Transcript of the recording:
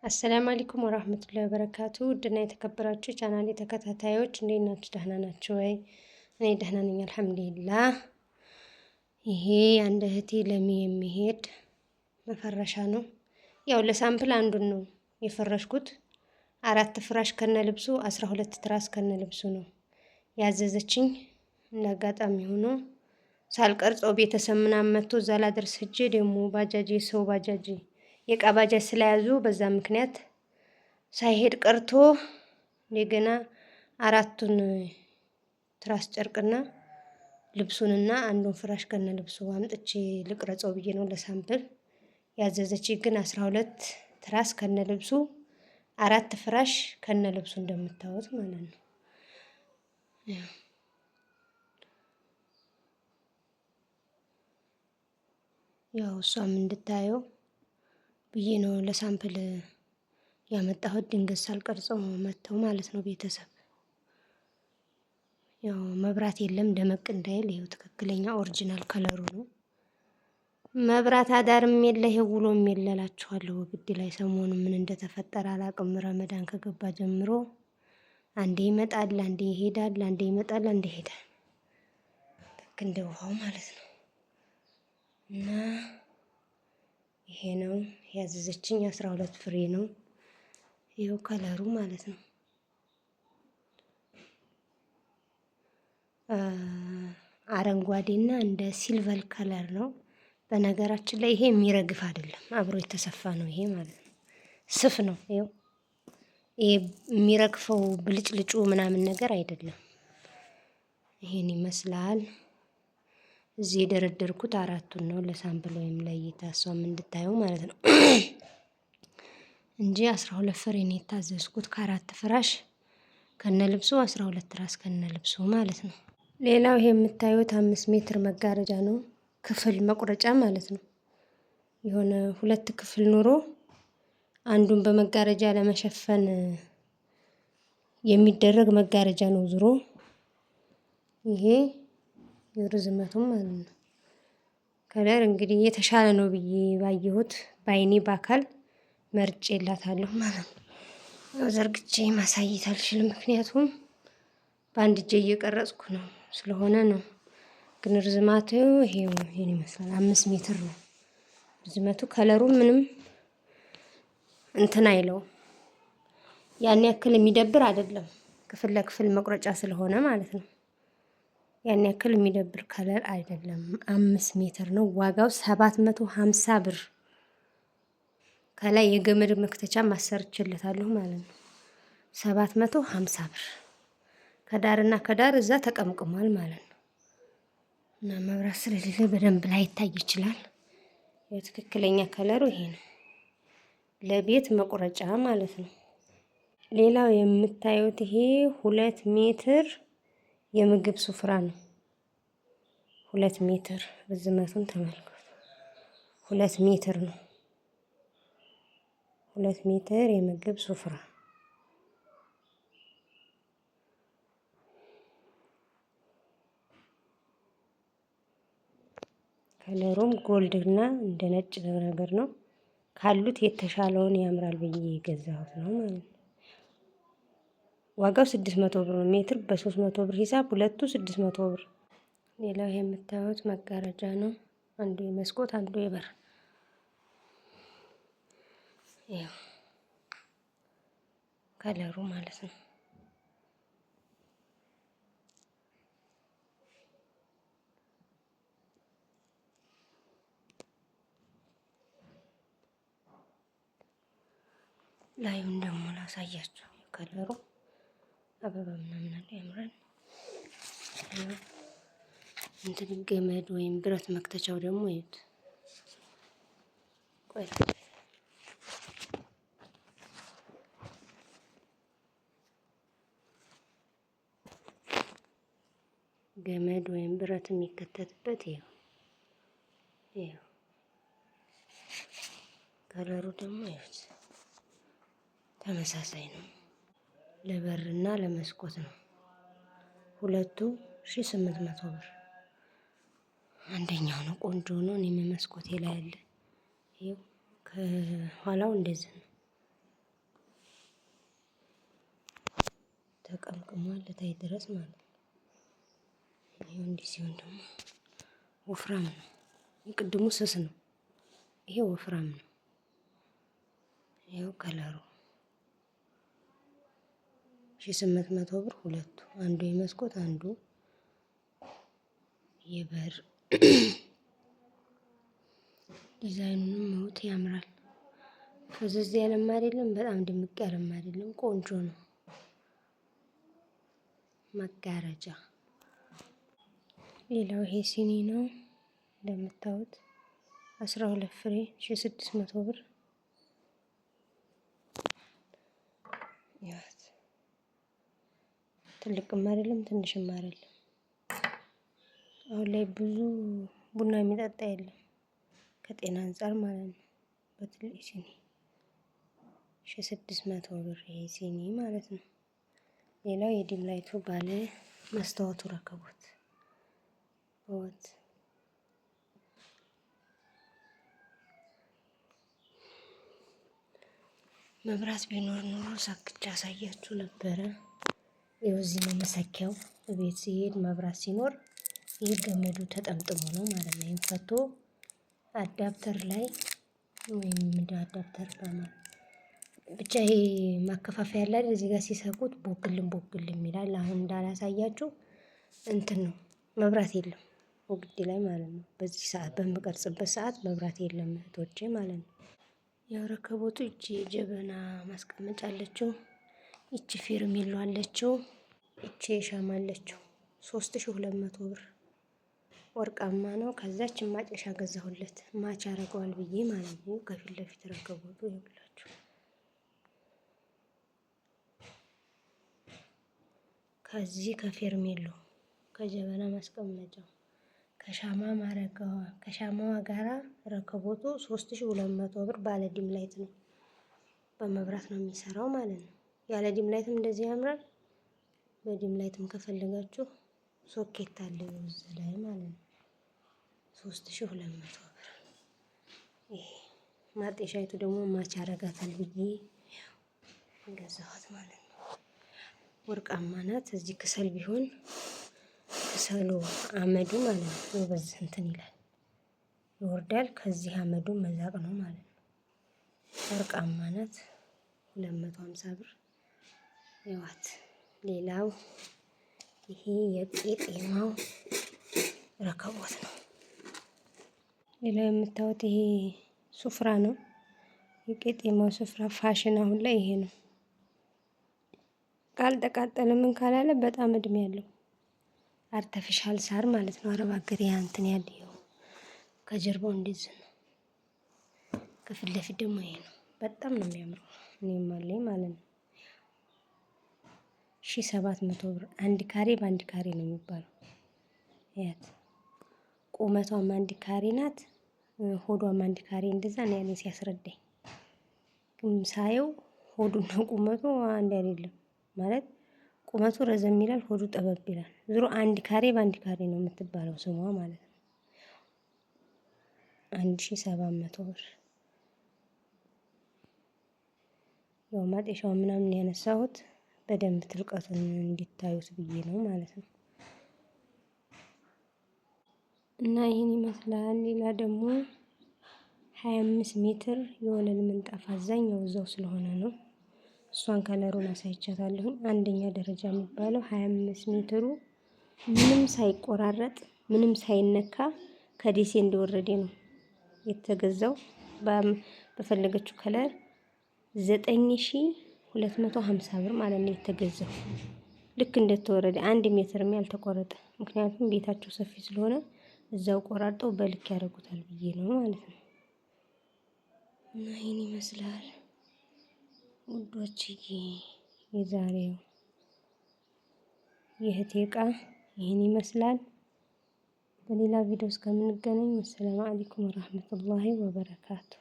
አሰላሙ አለይኩም ወራህመቱላሂ ወበረካቱ። ውድና የተከበራችሁ ቻናሌ ተከታታዮች እንዴት ናችሁ? ደህና ናችሁ ወይ? እኔ ደህና ነኝ አልሐምዱሊላህ። ይሄ አንድ እህቴ ለሚ የሚሄድ መፈረሻ ነው። ያው ለሳምፕል አንዱን ነው የፈረሽኩት። 4 ፍራሽ ከነ ልብሱ 12 ትራስ ከነ ልብሱ ነው ያዘዘችኝ። እንዳጋጣሚ ሆኖ ሳልቀርጸው ቤተሰብ ምናምን መጥቶ እዛ ላደርስ ሄጄ ደግሞ ባጃጅ ሰው ባጃጅ የቃ ባጃጅ ስለያዙ በዛ ምክንያት ሳይሄድ ቀርቶ እንደገና 4ቱን ትራስ ጨርቅና ልብሱንና አንዱን ፍራሽ ከነ ልብሱ አምጥቼ ልቅረጸው ብዬ ነው ለሳምፕል ያዘዘች። ግን 12 ትራስ ከነ ልብሱ 4 ፍራሽ ከነ ልብሱ እንደምታዩት ማለት ነው። ያው እሷም እንድታየው ብዬ ነው ለሳምፕል ያመጣሁት። ድንገት ሳልቀርጸው መተው ማለት ነው ቤተሰብ። ያው መብራት የለም ደመቅ እንዳይል ይሄው ትክክለኛ ኦሪጂናል ከለሩ ነው። መብራት አዳርም የለ ይሄው ውሎም የለላችኋለሁ። ግድ ላይ ሰሞኑ ምን እንደተፈጠረ አላቅም። ረመዳን ከገባ ጀምሮ አንዴ ይመጣል፣ አንዴ ይሄዳል፣ አንዴ ይመጣል፣ አንዴ ይሄዳል። ልክ እንደ ውሃው ማለት ነው። እና ይሄ ነው ያዘዘችኝ 12 ፍሬ ነው። ይሄው ከለሩ ማለት ነው። አረንጓዴና እንደ ሲልቨር ከለር ነው። በነገራችን ላይ ይሄ የሚረግፍ አይደለም፣ አብሮ የተሰፋ ነው ይሄ ማለት ነው። ስፍ ነው ይሄው። ይሄ የሚረግፈው ብልጭልጩ ምናምን ነገር አይደለም። ይሄን ይመስላል። እዚህ የደረደርኩት 4ቱን ነው ለሳምፕል ወይም ለእይታ እሷም እንድታየው ማለት ነው እንጂ 12 ፍሬ ነው የታዘዝኩት ከ4 ፍራሽ ከነ ልብሱ 12 ትራስ ከነ ልብሱ ማለት ነው። ሌላው ይሄ የምታዩት 5 ሜትር መጋረጃ ነው፣ ክፍል መቁረጫ ማለት ነው። የሆነ 2 ክፍል ኑሮ አንዱን በመጋረጃ ለመሸፈን የሚደረግ መጋረጃ ነው። ዙሮ ይሄ ርዝመቱም ማለት ነው። ከለር እንግዲህ የተሻለ ነው ብዬ ባየሁት ባይኔ በአካል መርጬላታለሁ ማለት ነው። ዘርግቼ ማሳየት አልችልም፣ ምክንያቱም በአንድ እጄ እየቀረጽኩ ነው ስለሆነ ነው። ግን ርዝማቱ ይሄን ይመስላል። 5 ሜትር ነው ርዝመቱ። ከለሩ ምንም እንትን አይለው፣ ያን ያክል የሚደብር አይደለም። ክፍል ለክፍል መቁረጫ ስለሆነ ማለት ነው። ያን ያክል የሚደብር ከለር አይደለም። 5 ሜትር ነው። ዋጋው 750 ብር። ከላይ የገመድ መክተቻ ማሰርችለታለሁ ማለት ነው። 750 ብር ከዳርና ከዳር እዛ ተቀምቅሟል ማለት ነው። እና መብራት ስለሌለ በደንብ ላይታይ ይችላል። የትክክለኛ ከለሩ ይሄ ነው፣ ለቤት መቁረጫ ማለት ነው። ሌላው የምታዩት ይሄ 2 ሜትር የምግብ ሱፍራ ነው። 2 ሜትር ርዝመቱን ተመልከቱ። 2 ሜትር ነው። 2 ሜትር የምግብ ሱፍራ ከለሩም ጎልድ እና እንደ ነጭ ነገር ነው። ካሉት የተሻለውን ያምራል ብዬ የገዛሁት ነው ማለት ነው። ዋጋው 600 ብር ነው። ሜትር በ300 ብር ሂሳብ ሁለቱ 600 ብር። ሌላው የምታዩት መጋረጃ ነው። አንዱ የመስኮት አንዱ የበር። ያው ከለሩ ማለት ነው። ላዩን ደግሞ ላሳያችሁ። ከለሩ አበባ ምናምን አለ፣ ያምራል። እንትን ገመድ ወይም ብረት መክተቻው ደግሞ እዩት። ቆይ ገመድ ወይም ብረት የሚከተትበት ይሄው። ከለሩ ደግሞ እዩት፣ ተመሳሳይ ነው። ለበርና ለመስኮት ነው። ሁለቱ 1800 ብር። አንደኛው ነው ቆንጆ ነው። እኔም መስኮቴ ላይ አለ። ይሄው ከኋላው እንደዚህ ነው። ተቀምቅሟል ለታይ ድረስ ማለት ነው። ይሄው እንዲህ ሲሆን ደግሞ ወፍራም ነው። የቅድሙ ስስ ነው፣ ይሄ ወፍራም ነው። ይሄው ከለሩ 1800 ብር ሁለቱ፣ አንዱ የመስኮት አንዱ የበር። ዲዛይኑንም መውት ያምራል። ፈዘዝ ያለም አይደለም፣ በጣም ድምቅ ያለም አይደለም፣ ቆንጆ ነው። መጋረጃ። ሌላው ይሄ ሲኒ ነው እንደምታዩት 12 ፍሬ 1600 ብር። ያት ትልቅም አይደለም ትንሽም አይደለም። አሁን ላይ ብዙ ቡና የሚጠጣ የለም ከጤና አንፃር ማለት ነው። በትልቅ ሲኒ 1600 ብር ይሄ ሲኒ ማለት ነው። ሌላው የዲም ላይቱ ባለ መስታወቱ ረከቦት ወት መብራት ቢኖር ኖሮ ሰክቼ አሳያችሁ ነበረ። ይኸው እዚህ ነው መሰኪያው። ቤት ሲሄድ መብራት ሲኖር ይህ ገመዱ ተጠምጥሞ ነው ማለት ነው። ይሄን ፈቶ አዳፕተር ላይ ወይም አዳፕተር በማለት ብቻ ይሄ ማከፋፈያ ያለ እዚህ ጋር ሲሰኩት ቦግልም ይላል። አሁን እንዳላሳያችሁ እንትን ነው መብራት የለም ወግዲ ላይ ማለት ነው። በዚህ ሰዓት በምቀርጽበት ሰዓት መብራት የለም እህቶቼ ማለት ነው። ያው ረከቦቱ እቺ ጀበና ማስቀመጫ አለችው፣ እቺ ፌርሜሎ አለችው፣ እቺ ሻማ አለችው። 3200 ብር ወርቃማ ነው። ከዛች ማጨሻ ገዛሁለት ማች ያደርገዋል ብዬ ማለት ነው። ከፊት ለፊት ረከቦቱ ይኸውላችሁ። ከዚህ ከፌርሜሎ ከጀበና ማስቀመጫው ከሻማ ማረጋዋ ከሻማዋ ጋራ ረከቦቱ 3200 ብር ባለ ዲም ላይት ነው። በመብራት ነው የሚሰራው ማለት ነው። ያለ ዲም ላይትም እንደዚህ ያምራል። በዲም ላይትም ከፈለጋችሁ ሶኬት አለው እዚህ ላይ ማለት ነው። 3200 ብር። ይሄ ማጤሻይቱ ደግሞ ማች ያረጋታል ብዬ ገዛኋት ማለት ነው። ወርቃማ ናት። እዚህ ክሰል ቢሆን ክሰሉ አመዱ ማለት ነው በዚህ እንትን ይላል ይወርዳል። ከዚህ አመዱ መዛቅ ነው ማለት ነው። ወርቃማ ናት 250 ብር ይዋት። ሌላው ይሄ የቄጤማው ረከቦት ነው። ሌላው የምታዩት ይሄ ሱፍራ ነው። የቄጤማው ሱፍራ ፋሽን አሁን ላይ ይሄ ነው። ካልተቃጠለ ምን ካላለ በጣም እድሜ ያለው አርተፊሻል ሳር ማለት ነው። አረብ ሀገር ያ እንትን ያለው ከጀርባው እንደዚህ ነው። ከፊት ለፊት ደግሞ ይሄ ነው። በጣም ነው የሚያምረው። እኔም አለኝ ማለት ነው። 1700 ብር። አንድ ካሬ በአንድ ካሬ ነው የሚባለው። ያት ቁመቷም አንድ ካሬ ናት፣ ሆዷም አንድ ካሬ እንደዛ ነው ያኔ ሲያስረዳኝ። ግን ሳየው ሆዱና ቁመቱ አንድ አይደለም ማለት ቁመቱ ረዘም ይላል፣ ሆዱ ጠበብ ይላል። ዙሮ አንድ ካሬ በአንድ ካሬ ነው የምትባለው ስሟ ማለት ነው። 1700 ብር። ያው ማጤሻው ምናምን ያነሳሁት በደንብ ትልቀቱን እንዲታዩት ብዬ ነው ማለት ነው። እና ይህን ይመስላል። ሌላ ደግሞ 25 ሜትር የወለል ምንጣፍ አዛኛው እዛው ስለሆነ ነው። እሷን ከለሩን አሳይቻታለሁ። አንደኛ ደረጃ የሚባለው 25 ሜትሩ ምንም ሳይቆራረጥ ምንም ሳይነካ ከደሴ እንደወረደ ነው የተገዛው። በፈለገችው ከለር 9250 ብር ማለት ነው የተገዛው። ልክ እንደተወረደ 1 ሜትርም ያልተቆረጠ። ምክንያቱም ቤታቸው ሰፊ ስለሆነ እዛው ቆራርጠው በልክ ያደርጉታል ብዬ ነው ማለት ነው። እና ይህን ይመስላል ውዶችዬ፣ የዛሬው የእህቴ እቃ ይህን ይመስላል። በሌላ ቪዲዮ እስከምንገናኝ ወሰላሙ አለይኩም ወራህመቱላሂ ወበረካቱ።